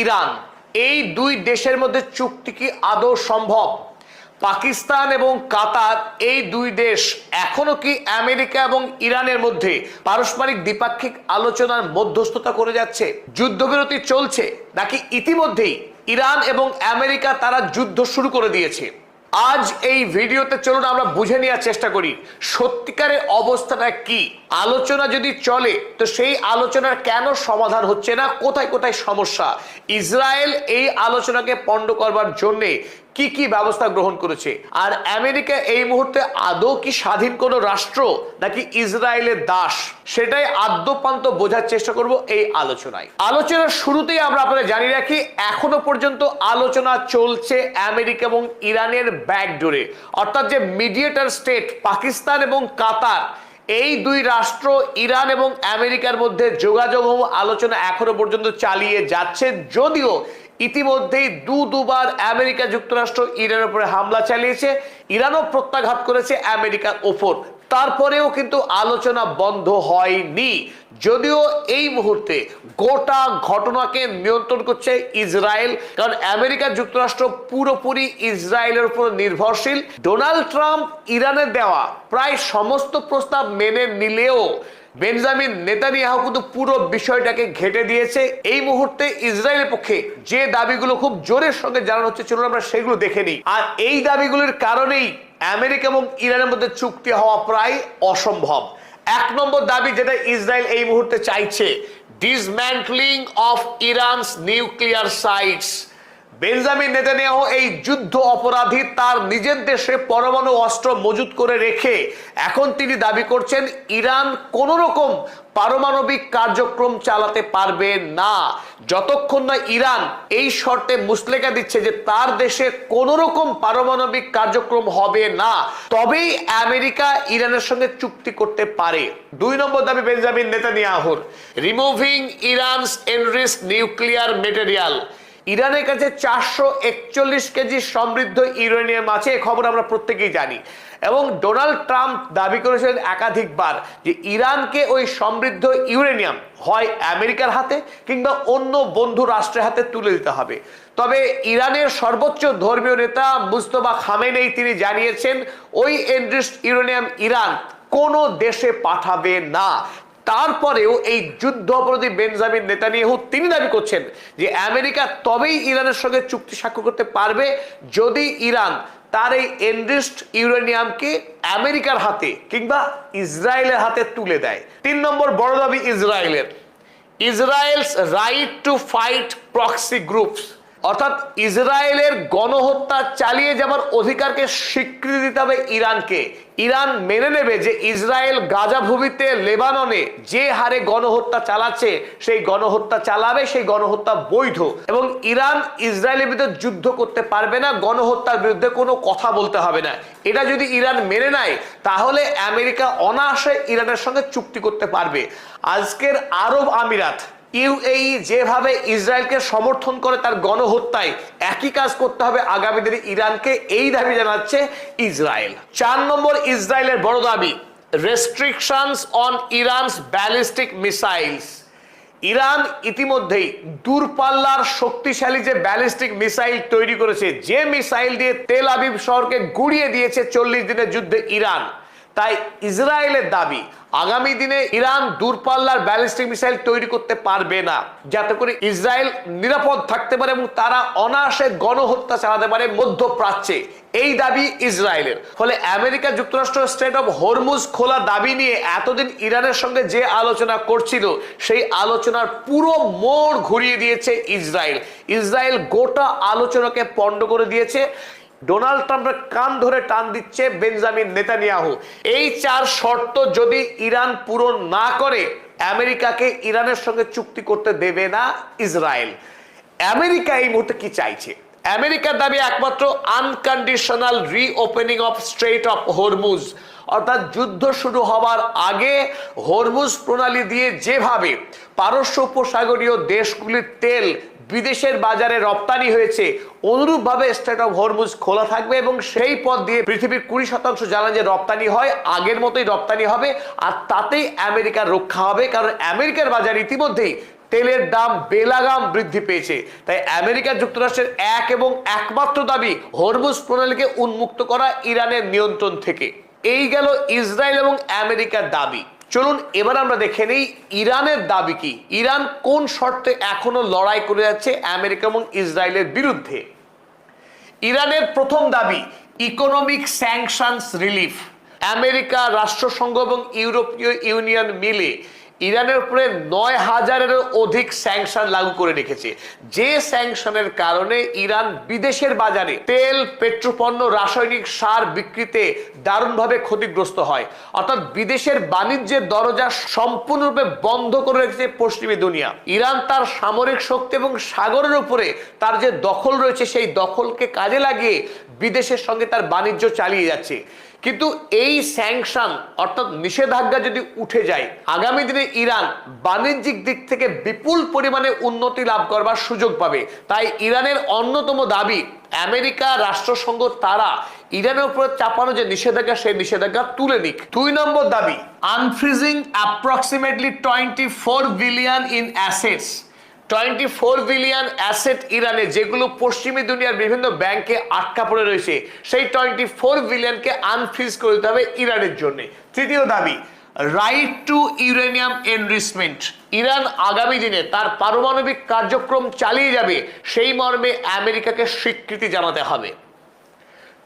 Iran, এই দুই দেশের মধ্যে চুক্তি কি আদৌ সম্ভব? পাকিস্তান এবং কাতার, এই দুই দেশ এখনো কি আমেরিকা এবং ইরানের মধ্যে পারস্পরিক দ্বিপাক্ষিক আলোচনার মধ্যস্থতা করে যাচ্ছে? যুদ্ধবিরতি চলছে নাকি ইতিমধ্যেই ইরান এবং আমেরিকা তারা যুদ্ধ শুরু করে দিয়েছে? আজ এই ভিডিওতে চলুন আমরা বুঝে নেওয়ার চেষ্টা করি সত্যিকারের অবস্থাটা কি। আলোচনা যদি চলে তো সেই আলোচনার কেন সমাধান হচ্ছে না, কোথায় কোথায় সমস্যা, ইসরায়েল এই আলোচনাকে পণ্ড করবার জন্যে কি কি ব্যবস্থা গ্রহণ করেছে, আর আমেরিকা এই মুহূর্তে আদৌ কি স্বাধীন কোনো রাষ্ট্র নাকি ইসরায়েলের দাস, সেটাই আদ্যপান্ত বোঝার চেষ্টা করব এই আলোচনায়। আলোচনার শুরুতেই আমরা আপনাদের জানিয়ে রাখি, এখনো পর্যন্ত আলোচনা চলছে আমেরিকা এবং ইরানের ব্যাকডোরে, অর্থাৎ যে মিডিয়েটর স্টেট পাকিস্তান এবং কাতার, এই দুই রাষ্ট্র ইরান এবং আমেরিকার মধ্যে যোগাযোগ ও আলোচনা এখনো পর্যন্ত চালিয়ে যাচ্ছে। যদিও ইতিমধ্যেই দুবার আমেরিকা যুক্তরাষ্ট্র ইরানের উপরে হামলা চালিয়েছে, ইরানও প্রত্যাঘাত করেছে আমেরিকার ওপর, তারপরেও কিন্তু আলোচনা বন্ধ হয়নি। যদিও এই মুহূর্তে গোটা ঘটনাকে নিয়ন্ত্রণ করছে ইসরায়েল, কারণ আমেরিকা যুক্তরাষ্ট্র পুরোপুরি ইসরায়েলের উপর নির্ভরশীল। ডোনাল্ড ট্রাম্প ইরানের দেওয়া প্রায় সমস্ত প্রস্তাব মেনে নিলেও বেঞ্জামিন নেতানিয়াহু কিন্তু পুরো বিষয়টাকে ঘেঁটে দিয়েছে। এই মুহূর্তে ইসরায়েলের পক্ষে যে দাবিগুলো খুব জোরের সঙ্গে জানানো হচ্ছে, চলুন আমরা সেগুলো দেখে নিই। আর এই দাবিগুলোর কারণেই আমেরিকা এবং ইরানের মধ্যে চুক্তি হওয়া প্রায় অসম্ভব। এক নম্বর দাবি যেটা ইসরায়েল এই মুহূর্তে চাইছে, dismantling of Iran's nuclear sites. Benjamin Netanyahu এই যুদ্ধ অপরাধী, তার নিজের দেশে পরমাণু অস্ত্র মজুত করে রেখে এখন তিনি দাবি করছেন ইরান কোন রকম পারমাণবিক কার্যক্রম চালাতে পারবে না যতক্ষণ না ইরান এই শর্তে মুচলেকা দিচ্ছে যে তার দেশে কোন রকম পারমাণবিক কার্যক্রম হবে না, তবেই আমেরিকা ইরানের সঙ্গে চুক্তি করতে পারে। দুই নম্বর দাবি বেঞ্জামিন নেতানিয়াহুর, রিমুভিং ইরানস এনরিচড নিউক্লিয়ার মেটেরিয়াল। ইরানের কাছে 441 কেজি সমৃদ্ধ ইউরেনিয়াম আছে, এই খবর আমরা প্রত্যেকেই জানি, এবং ডোনাল্ড ট্রাম্প দাবি করেছিলেন একাধিকবার যে ইরানকে ওই সমৃদ্ধ ইউরেনিয়াম হয় আমেরিকার হাতে কিংবা অন্য বন্ধু রাষ্ট্রের হাতে তুলে দিতে হবে। তবে ইরানের সর্বোচ্চ ধর্মীয় নেতা মুজতবা খামেনেই তিনি জানিয়েছেন ওই এনরিচড ইউরেনিয়াম ইরান কোনো দেশে পাঠাবে না। তারপরেও এই যুদ্ধ অপরাধী বেঞ্জামিন নেতানিয়াহু তিনি দাবি করছেন যে আমেরিকা তবেই ইরানের সঙ্গে চুক্তি স্বাক্ষর করতে পারবে যদি ইরান তার এই এনরিচড ইউরেনিয়ামকে আমেরিকার হাতে কিংবা ইসরায়েলের হাতে তুলে দেয়। তিন নম্বর বড় দাবি ইসরায়েলের, Israel's right to fight proxy groups, অর্থাৎ ইসরায়েলের গণহত্যা চালিয়ে যাবার অধিকারকে স্বীকৃতি দিতে হবে ইরানকে। ইরান মেনে নেবে যে ইসরায়েল গাজা ভূমিতে লেবাননে যে হারে গণহত্যা চালাচ্ছে সেই গণহত্যা চালাবে, সেই গণহত্যা বৈধ, এবং ইরান ইসরায়েলের বিরুদ্ধে যুদ্ধ করতে পারবে না, গণহত্যার বিরুদ্ধে কোনো কথা বলতে হবে না। এটা যদি ইরান মেনে নেয় তাহলে আমেরিকা অনায়াসে ইরানের সঙ্গে চুক্তি করতে পারবে। আজকের আরব আমিরাত ইউএই যেভাবে ইসরায়েলকে সমর্থন করে তার গণহত্যায়, একই কাজ করতে হবে আগামী দিনে ইরানকে, এই দাবি জানাচ্ছে ইসরায়েল। চার নম্বর ইসরায়েলের বড় দাবি, restrictions on ইরানস ballistic missiles. Iran ইতিমধ্যেই দূরপাল্লার শক্তিশালী যে ব্যালিস্টিক মিসাইল তৈরি করেছে, যে মিসাইল দিয়ে তেল আবিব শহরকে গুড়িয়ে দিয়েছে 40 দিনের যুদ্ধে ইরান, তাই ইসরায়েলের দাবি আগামী দিনে ইরান দূরপাল্লার ব্যালিস্টিক মিসাইল তৈরি করতে পারবে না, যাতে করে ইসরায়েল নিরাপদ থাকতে পারে এবং তারা অনায়াসে গণহত্যা চালাতে পারে মধ্যপ্রাচ্যে, এই দাবি ইসরায়েলের। ফলে আমেরিকা যুক্তরাষ্ট্র স্ট্রেট অফ হরমুজ খোলা দাবি নিয়ে এতদিন ইরানের সঙ্গে যে আলোচনা করছিল সেই আলোচনার পুরো মোড় ঘুরিয়ে দিয়েছে ইসরায়েল। ইসরায়েল গোটা আলোচনাকে পণ্ড করে দিয়েছে। ডোনাল্ড ট্রাম্পের কান ধরে টান দিচ্ছে বেঞ্জামিন নেতানিয়াহু। এই চার শর্ত যদি ইরান পূরণ না করে আমেরিকাকে ইরানের সঙ্গে চুক্তি করতে দেবে না ইসরায়েল। আমেরিকা এই মুহূর্তে কি চাইছে? আমেরিকার দাবি একমাত্র unconditional reopening of strait of Hormuz, অর্থাৎ যুদ্ধ শুরু হবার আগে হরমুজ প্রণালী দিয়ে যেভাবে পারস্য উপসাগরীয় দেশগুলির তেল বিদেশের বাজারে রপ্তানি হয়েছে, অনুরূপভাবে স্ট্রেট অফ হরমুজ খোলা থাকবে এবং সেই পথ দিয়ে পৃথিবীর 20% জ্বালানি রপ্তানি হয় আগের মতোই রপ্তানি হবে, আর তাতেই আমেরিকার রক্ষা হবে। কারণ আমেরিকার বাজার ইতিমধ্যেই তেলের দাম বেলাগাম বৃদ্ধি পেয়েছে। তাই আমেরিকা যুক্তরাষ্ট্রের এক এবং একমাত্র দাবি হরমুজ প্রণালীকে উন্মুক্ত করা ইরানের নিয়ন্ত্রণ থেকে। এই গেল ইসরায়েল এবং আমেরিকার দাবি। চলুন এবার আমরা দেখে নেই ইরানের দাবি কি। ইরান কোন শর্তে এখনো লড়াই করে যাচ্ছে আমেরিকা এবং ইসরায়েলের বিরুদ্ধে। ইরানের প্রথম দাবি ইকোনমিক স্যাংশনস রিলিফ। আমেরিকা, রাষ্ট্রসংঘ এবং ইউরোপীয় ইউনিয়ন মিলে ইরানের উপরে ৯,০০০-এরও অধিক স্যাংশন লাগু করে রেখেছে, যে স্যাংশনের কারণে ইরান বিদেশের বাজারে তেল, পেট্রোপণ্য, রাসায়নিক সার বিক্রিতে দারুণভাবে ক্ষতিগ্রস্ত হয়। অর্থাৎ বিদেশের বাণিজ্যের দরজা সম্পূর্ণরূপে বন্ধ করে রেখেছে পশ্চিমী দুনিয়া। ইরান তার সামরিক শক্তি এবং সাগরের উপরে তার যে দখল রয়েছে সেই দখলকে কাজে লাগিয়ে বিদেশের সঙ্গে তার বাণিজ্য চালিয়ে যাচ্ছে। কিন্তু এই স্যাংশন অর্থাৎ নিষেধাজ্ঞা যদি উঠে যায়, আগামী দিনে ইরান বাণিজ্যিক দিক থেকে বিপুল পরিমাণে উন্নতি লাভ করবার সুযোগ পাবে। তাই ইরানের অন্যতম দাবি আমেরিকা, রাষ্ট্রসংঘ তারা ইরানের উপর চাপানো যে নিষেধাজ্ঞা সেই নিষেধাজ্ঞা তুলে নিক। ২ নম্বর দাবি unfreezing approximately 24 billion in assets. 24 billion asset ইরানে, যেগুলো পশ্চিমী দুনিয়ার বিভিন্ন ব্যাংকে আটকা পড়ে রয়েছে, সেই 24 বিলিয়নকে আনফ্রিজ করে দিতে হবে ইরানের জন্য। তৃতীয় দাবি right two uranium enrichment. Iran আগামী দিনে তার পারমাণবিক কার্যক্রম চালিয়ে যাবে, সেই মর্মে আমেরিকাকে স্বীকৃতি জানাতে হবে।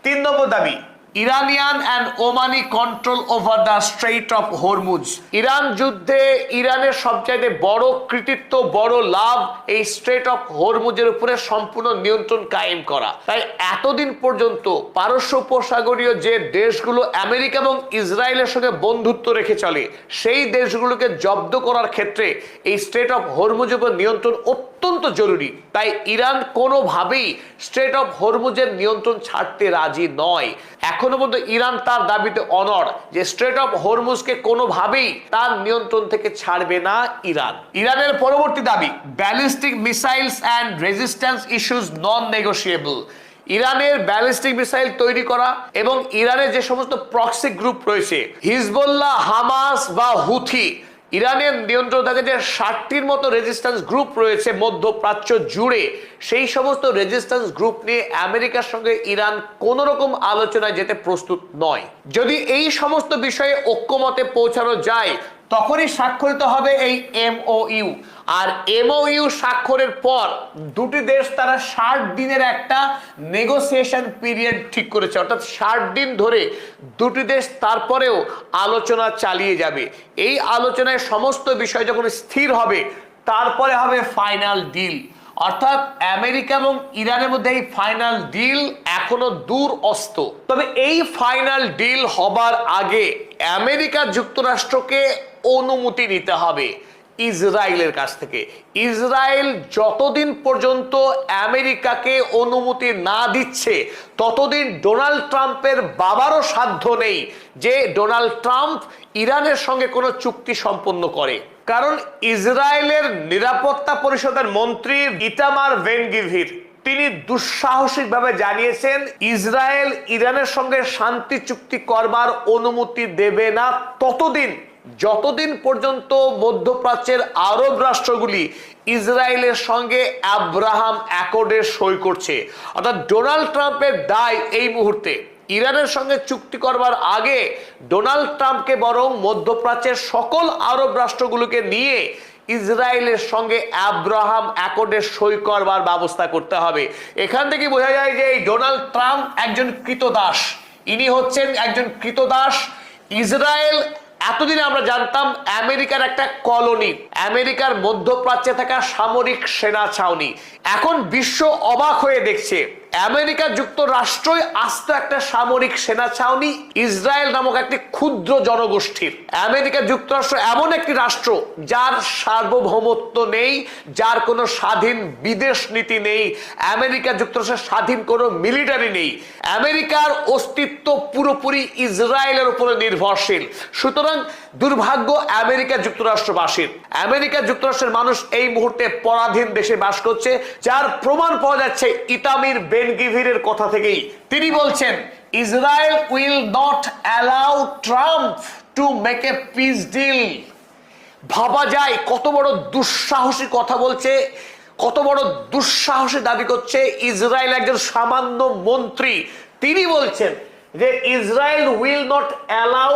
৩ নম্বর দাবি Iranian and Omani control over the strait of Hormuz. Iran যুদ্ধে ইরানের সবচাইতে বড় কৃতিত্ব, বড় লাভ এই স্ট্রেট অফ হরমুজের উপরে সম্পূর্ণ নিয়ন্ত্রণ কায়েম করা। তাই এতদিন পর্যন্ত পারস্য উপসাগরীয় যে দেশগুলো আমেরিকা এবং ইসরায়েলের সঙ্গে বন্ধুত্ব রেখে চলে, সেই দেশগুলোকে জব্দ করার ক্ষেত্রে এই স্ট্রেট অফ হরমুজের উপর নিয়ন্ত্রণ অত্যন্ত জরুরি। তাই ইরান কোনোভাবেই স্ট্রেট অফ হরমুজের নিয়ন্ত্রণ ছাড়তে রাজি নয়। এখনো পর্যন্ত ইরান তার দাবিতে অনড় যে স্ট্রেট অফ হরমুজকে কোনোভাবেই তার নিয়ন্ত্রণ থেকে ছাড়বে না ইরান। ইরানের পরবর্তী দাবি ballistic missiles and resistance issues non negotiable. ইরানের ব্যালিস্টিক মিসাইল তৈরি করা এবং ইরানের যে সমস্ত প্রক্সি গ্রুপ রয়েছে, হিজবুল্লাহ, হামাস বা হুথি, ইরানের নিয়ন্ত্রণ থাকে যে 60টির মতো রেজিস্ট্যান্স গ্রুপ রয়েছে মধ্যপ্রাচ্য জুড়ে। সেই সমস্ত রেজিস্ট্যান্স গ্রুপ নিয়ে আমেরিকার সঙ্গে ইরান কোন রকম আলোচনায় যেতে প্রস্তুত নয়। যদি এই সমস্ত বিষয়ে ঐক্যমতে পৌঁছানো যায়, তখনই স্বাক্ষরিত হবে এই MOU। আর MOU স্বাক্ষরের পর দুটি দেশ তারা 60 দিনের একটা নেগোসিয়েশন পিরিয়ড ঠিক করেছে। অর্থাৎ 60 দিন ধরে দুটি দেশ তারপরেও আলোচনা চালিয়ে যাবে। এই আলোচনায় সমস্ত বিষয় যখন স্থির হবে, তারপরে হবে ফাইনাল ডিল। অর্থাৎ আমেরিকা এবং ইরানের মধ্যে এই ফাইনাল ডিল এখনো দূর অস্ত। তবে এই ফাইনাল ডিল হবার আগে আমেরিকা যুক্তরাষ্ট্রকে অনুমতি নিতে হবে ইসরায়েলের কাছ থেকে। ইসরায়েল যতদিন পর্যন্ত আমেরিকাকে অনুমতি না দিচ্ছে, ততদিন ডোনাল্ড ট্রাম্পের বাবারও সাধ্য নেই যে ডোনাল্ড ট্রাম্প ইরানের সঙ্গে কোনো চুক্তি সম্পন্ন করে। কারণ ইসরায়েলের নিরাপত্তা পরিষদের মন্ত্রী ইতামার বেন গভির তিনি দুঃসাহসিকভাবে জানিয়েছেন ইসরায়েল ইরানের সঙ্গে শান্তি চুক্তি করবার অনুমতি দেবে না ততদিন, যতদিন পর্যন্ত মধ্যপ্রাচ্যের আরব রাষ্ট্রগুলি ইসরায়েলের সঙ্গে আব্রাহাম অ্যাকর্ডে সই করছে। অর্থাৎ ডোনাল্ড ট্রাম্পের দায় এই মুহূর্তে ইরানের সঙ্গে চুক্তি করবার আগে ডোনাল্ড ট্রাম্পকে বরং মধ্যপ্রাচ্যের সকল আরব রাষ্ট্রগুলোকে নিয়ে ইসরায়েলের সঙ্গে আব্রাহাম অ্যাকর্ডে সই করবার ব্যবস্থা করতে হবে। এখান থেকে বোঝা যায় যে এই ডোনাল্ড ট্রাম্প একজন কৃতদাস। ইনি হচ্ছেন একজন কৃতদাস। ইসরায়েল এতদিন আমরা জানতাম আমেরিকার একটা কলোনি, আমেরিকার মধ্যপ্রাচ্যে থাকা সামরিক সেনা ছাউনি। এখন বিশ্ব অবাক হয়ে দেখছে আমেরিকা যুক্তরাষ্ট্রই আস্ত একটা সামরিক সেনা ছাউনি ইসরায়েল নামক একটি ক্ষুদ্র জনগোষ্ঠীর। আমেরিকা যুক্তরাষ্ট্র এমন একটি রাষ্ট্র যার সার্বভৌমত্ব নেই, যার কোনো স্বাধীন বিদেশ নীতি নেই, আমেরিকা যুক্তরাষ্ট্রের স্বাধীন কোনো মিলিটারি নেই। আমেরিকার অস্তিত্ব পুরোপুরি ইসরায়েলের উপরে নির্ভরশীল। সুতরাং দুর্ভাগ্য আমেরিকা যুক্তরাষ্ট্রবাসীর। আমেরিকা যুক্তরাষ্ট্রের মানুষ এই মুহূর্তে পরাধীন দেশে বাস করছে, যার প্রমাণ পাওয়া যাচ্ছে ইতামির বেন গভিরের কথা থেকেই। তিনি বলছেন Israel will not allow Trump to make a peace deal. ভাবা যায় কত বড় দুঃসাহসী কথা বলছে, কত বড় দুঃসাহসী দাবি করছে ইসরায়েল একজন সামান্য মন্ত্রী। তিনি বলছেন যে ইসরায়েল উইল নট অ্যালাউ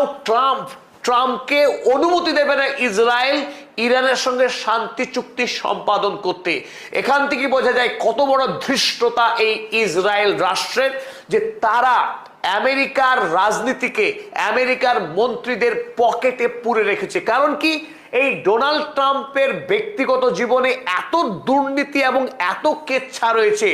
ট্রাম্পকে অনুমতি দেবে না ইসরায়েল ইরানের সঙ্গে শান্তি চুক্তি সম্পাদন করতে। এখান থেকে বোঝা যায় কত বড় ধৃষ্টতা এই ইসরায়েল রাষ্ট্রের, যে তারা আমেরিকার রাজনীতিকে আমেরিকার মন্ত্রীদের পকেটে পুরে রেখেছে। কারণ কি, এই ডোনাল্ড ট্রাম্পের ব্যক্তিগত জীবনে এত দুর্নীতি এবং এত কেচ্ছা রয়েছে,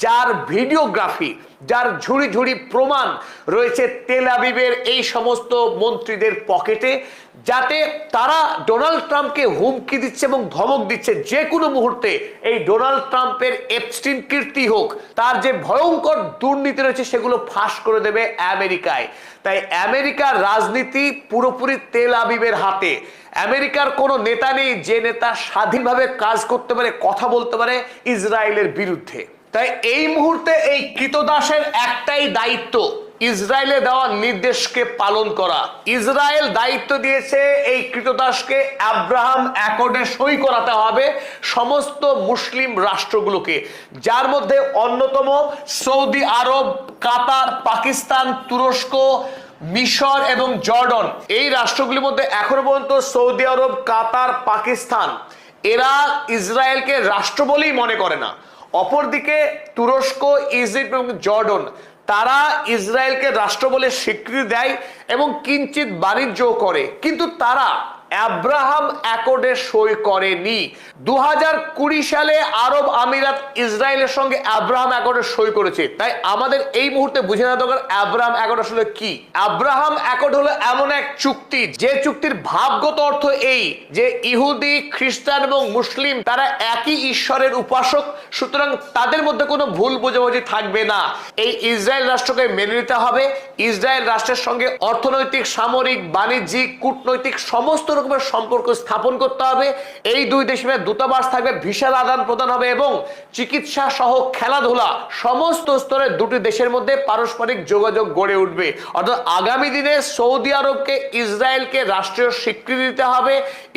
যার ভিডিওগ্রাফি, যার ঝুড়ি ঝুড়ি প্রমাণ রয়েছে তেল আবিবের এই সমস্ত মন্ত্রীদের পকেটে, যাতে তারা ডোনাল্ড ট্রাম্পকে হুমকি দিচ্ছে এবং ধমক দিচ্ছে যে কোনো মুহূর্তে এই ডোনাল্ড ট্রাম্পের এপস্টিন কীর্তি হোক, তার যে ভয়ঙ্কর দুর্নীতি রয়েছে সেগুলো ফাঁস করে দেবে আমেরিকায়। তাই আমেরিকার রাজনীতি পুরোপুরি তেল আবিবের হাতে। আমেরিকার কোনো নেতা নেই যে নেতা স্বাধীনভাবে কাজ করতে পারে, কথা বলতে পারে ইসরায়েলের বিরুদ্ধে। তাই এই মুহূর্তে এই কৃতদাসের একটাই দায়িত্ব, ইসরায়েলে দেওয়া নির্দেশকে পালন করা। ইসরায়েল দায়িত্ব দিয়েছে এই কৃতদাসকে আব্রাহাম অ্যাকর্ডে সই করাতে হবে সমস্ত মুসলিম রাষ্ট্রগুলোকে, যার মধ্যে অন্যতম সৌদি আরব, কাতার, পাকিস্তান, তুরস্ক, মিশর এবং জর্ডন। এই রাষ্ট্রগুলির মধ্যে এখনো পর্যন্ত সৌদি আরব, কাতার, পাকিস্তান এরা ইসরায়েলকে রাষ্ট্র বলেই মনে করে না। অপরদিকে তুরস্ক, ইজিপ্ট এবং জর্ডন তারা ইসরায়েলকে রাষ্ট্র বলে স্বীকৃতি দেয় এবং কিঞ্চিত বাণিজ্যও করে, কিন্তু তারা আব্রাহাম অ্যাকর্ডে সই করেনি। 2020 সালে আরব আমিরাত ইসরায়েলের সঙ্গে আব্রাহাম অ্যাকর্ডে সই করেছে। তাই আমাদের এই মুহূর্তে বুঝে নেওয়া দরকার আব্রাহাম অ্যাকর্ড আসলে কি। আব্রাহাম অ্যাকর্ড হলো এমন এক চুক্তি, যে চুক্তির ভাবগত অর্থ এই যে ইহুদি, খ্রিস্টান এবং মুসলিম তারা একই ঈশ্বরের উপাসক, সুতরাং তাদের মধ্যে কোনো ভুল বোঝাবুঝি থাকবে না। এই ইসরায়েল রাষ্ট্রকে মেনে নিতে হবে। ইসরায়েল রাষ্ট্রের সঙ্গে অর্থনৈতিক, সামরিক, বাণিজ্যিক, কূটনৈতিক সমস্ত রকমের সম্পর্ক স্থাপন করতে হবে। এই দুই দেশের দূতাবাস থাকবে, ভিসার আদান প্রদান হবে এবং চিকিৎসা সহ খেলাধুলা সমস্ত স্তরে দুটি দেশের মধ্যে পারস্পরিক যোগাযোগ গড়ে উঠবে। অর্থাৎ আগামী দিনে সৌদি আরবকে ইসরায়েলকে রাষ্ট্রীয় স্বীকৃতি দিতে হবে,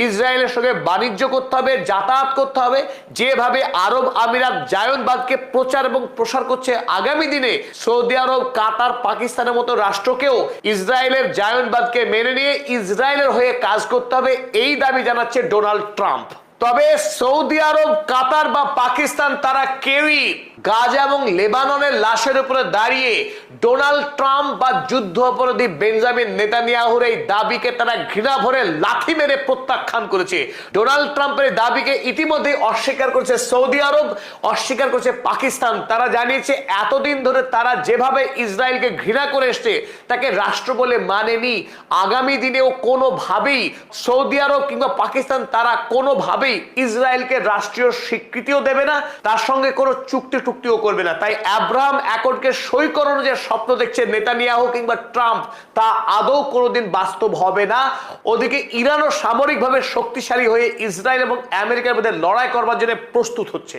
ইসরায়েলের সঙ্গে বাণিজ্য করতে হবে, যাতায়াত করতে হবে। যেভাবে আরব আমিরাত জায়নবাদকে প্রচার এবং প্রসার করছে, আগামী দিনে সৌদি আরব, কাতার, পাকিস্তানের মতো রাষ্ট্রকেও ইসরায়েলের জায়নবাদকে মেনে নিয়ে ইসরায়েলের হয়ে কাজ করতে হবে, এই দাবি জানাচ্ছে ডোনাল্ড ট্রাম্প। তবে সৌদি আরব, কাতার বা পাকিস্তান তারা কেউই গাজা এবং লেবাননের লাশের উপরে দাঁড়িয়ে ডোনাল্ড ট্রাম্প বা যুদ্ধ অপরাধী বেঞ্জামিন নেতানিয়াহুর এই দাবিকে তারা ঘৃণা ভরে লাথি মেরে প্রত্যাখ্যান করেছে। ডোনাল্ড ট্রাম্পের দাবিকে ইতিমধ্যে অস্বীকার করেছে সৌদি আরব, অস্বীকার করেছে পাকিস্তান। তারা জানিয়েছে এতদিন ধরে তারা যেভাবে ইসরায়েলকে ঘৃণা করে এসছে তাকে রাষ্ট্র বলে মানেনি। আগামী দিনেও কোনোভাবেই সৌদি আরব কিংবা পাকিস্তান তারা কোনোভাবেই ইসরায়েলকে রাষ্ট্রীয় স্বীকৃতিও দেবে না, তার সঙ্গে কোনো চুক্তিও করবে না। তাই আব্রাহাম অ্যাকর্ডকে সই করানোর যে স্বপ্ন দেখছে নেতানিয়াহু কিংবা ট্রাম্প, তা আদৌ কোনোদিন বাস্তব হবে না। ওদিকে ইরানও সামরিকভাবে শক্তিশালী হয়ে ইসরায়েল এবং আমেরিকার মধ্যে লড়াই করবার জন্য প্রস্তুত হচ্ছে।